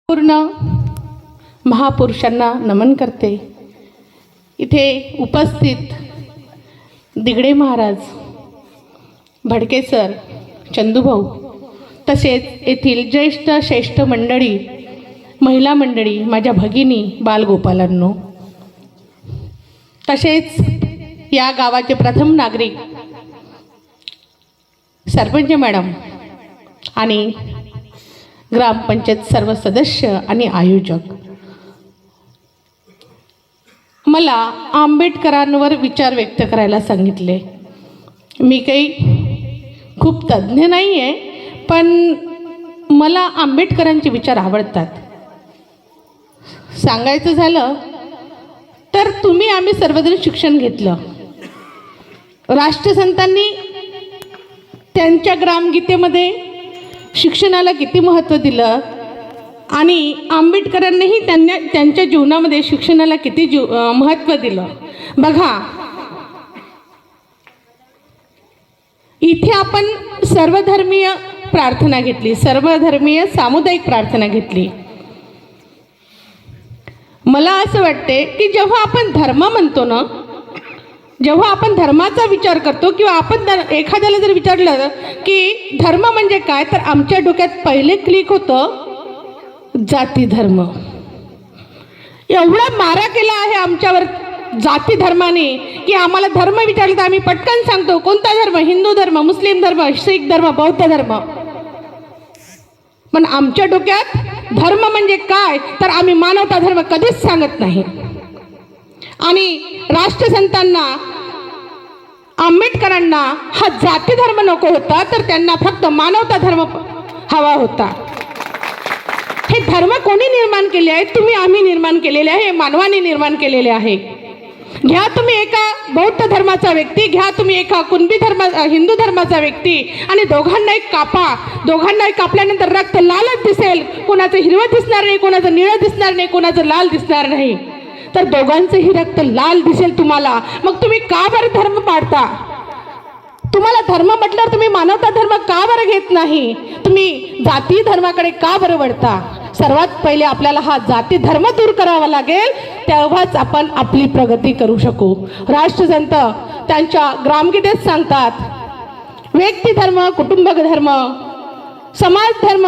पूर्ण महापुरुषांना नमन करते। इथे उपस्थित दिगडे महाराज, भडके सर, चंदूभाऊ, तसेच येथील ज्येष्ठ श्रेष्ठ मंडळी, महिला मंडळी, माझ्या भगिनी बालगोपालांनो, तसेच या गावाचे प्रथम नागरिक सरपंच मॅडम आणि ग्रामपंचायत सर्व सदस्य आणि आयोजक, मला आंबेडकरांवर विचार व्यक्त करायला सांगितले। मी काही खूप तज्ज्ञ नाही आहे, पण मला आंबेडकरांचे विचार आवडतात। सांगायचं झालं तर आम्ही सर्वजण शिक्षण घेतलं। राष्ट्रसंतांनी त्यांच्या ग्रामगीतेमध्ये शिक्षणाला किती महत्त्व दिलं आणि आंबेडकरांनीही त्यांच्या जीवनामध्ये शिक्षणाला किती महत्त्व दिलं। बघा, इथे आपण सर्वधर्मीय प्रार्थना घेतली, सर्वधर्मीय सामुदायिक प्रार्थना घेतली। मला असं वाटते की जेव्हा आपण धर्म म्हणतो ना, जेव्हा आपण धर्माचा विचार करतो किंवा आपण एखाद्याला जर विचारलं की धर्म म्हणजे काय, तर आमच्या डोक्यात पहिले क्लिक होतं जाती धर्म। एवढा मारा केला आहे आमच्यावर जाती धर्माने की आम्हाला धर्म विचारलं तर आम्ही पटकन सांगतो कोणता धर्म, हिंदू धर्म, मुस्लिम धर्म, शीख धर्म, बौद्ध धर्म। पण आमच्या डोक्यात धर्म म्हणजे काय तर आम्ही मानवता धर्म कधीच सांगत नाही। आणि राष्ट्रसंतांना, आंबेडकरांना हा जाती धर्म नको होता, तर त्यांना फक्त मानवता धर्म हवा होता। हे धर्म कोणी निर्माण केले आहे? आम्ही निर्माण केलेले आहे, मानवाने निर्माण केलेले आहे। घ्या तुम्ही एका बौद्ध धर्माचा व्यक्ती, घ्या तुम्ही एका कुणबी हिंदू धर्माचा व्यक्ती आणि दोघांना एक कापा। दोघांना एक कापल्यानंतर रक्त लालच दिसेल, कोणाचं हिरवं दिसणार नाही, कोणाचं निळं दिसणार नाही, कोणाचं लाल दिसणार नाही, तर दोघांचंही रक्त लाल दिसेल तुम्हाला। मग तुम्ही का बरं धर्म पाडता? तुम्हाला धर्म म्हटल्यावर तुम्ही मानवता धर्म का बरं घेत नाही? तुम्ही जाती धर्माकडे का बरं वळता? सर्वात पहिले आपल्याला हा जाती धर्म दूर करावा लागेल, तेव्हाच आपण आपली प्रगती करू शकू। राष्ट्रसंत त्यांच्या ग्रामगीतेत सांगतात, व्यक्ती धर्म, कुटुंब धर्म, समाज धर्म,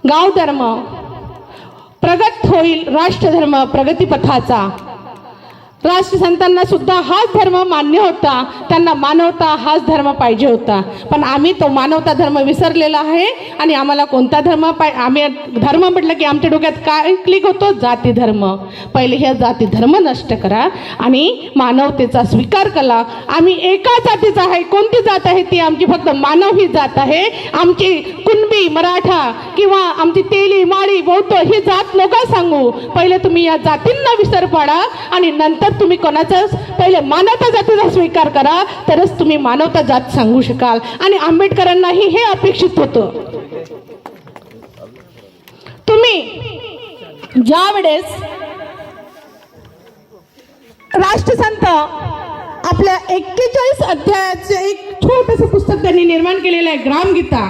गाव धर्म, प्रगत होईल राष्ट्रधर्म प्रगतीपथाचा। राष्ट्रसंतांना सुद्धा हाच धर्म मान्य होता, त्यांना मानवता हाच धर्म पाहिजे होता। पण आम्ही तो मानवता धर्म विसरलेला आहे आणि आम्हाला कोणता धर्म आम्ही धर्म म्हटलं की आमच्या डोक्यात काय क्लिक होतो? जाती धर्म। पहिले हे जाती धर्म नष्ट करा आणि मानवतेचा स्वीकार करा। आम्ही एका जातीचा आहे, कोणती जात आहे ती? आमची फक्त मानव ही जात आहे। आमची कुणबी, मराठा किंवा आमची तेली, माळी, बौद्ध ही जात नका सांगू। पहिले तुम्ही या जातींना विसर पाडा आणि नंतर तुम्ही कोणाचाच पहिले मानवता जातीचा स्वीकार करा, तरच तुम्ही मानवता जात सांगू शकाल। आणि आंबेडकरांनाही हे अपेक्षित होतं। तुम्ही ज्या वेळेस राष्ट्रसंत आपल्या 41 अध्यायाचे एक छोटंसं पुस्तक त्यांनी निर्माण केलेलं आहे, ग्रामगीता,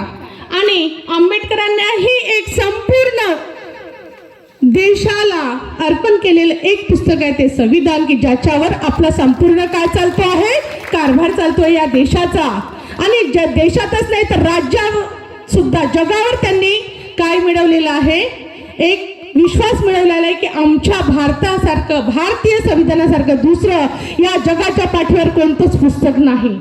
आणि आंबेडकरांनाही एक संपूर्ण देशाला अर्पण केलेलं एक पुस्तक आहे ते संविधान, की ज्याच्यावर आपला संपूर्ण काय चालतो आहे? कारभार चालतोय या देशाचा। आणि देशातच नाही तर राज्यावर सुद्धा, जगावर त्यांनी काय मिळवलेलं आहे? एक विश्वास मिळवलेला आहे की आमच्या भारतासारखं, भारतीय संविधानासारखं दुसरं या जगाच्या पाठीवर कोणतंच पुस्तक नाही।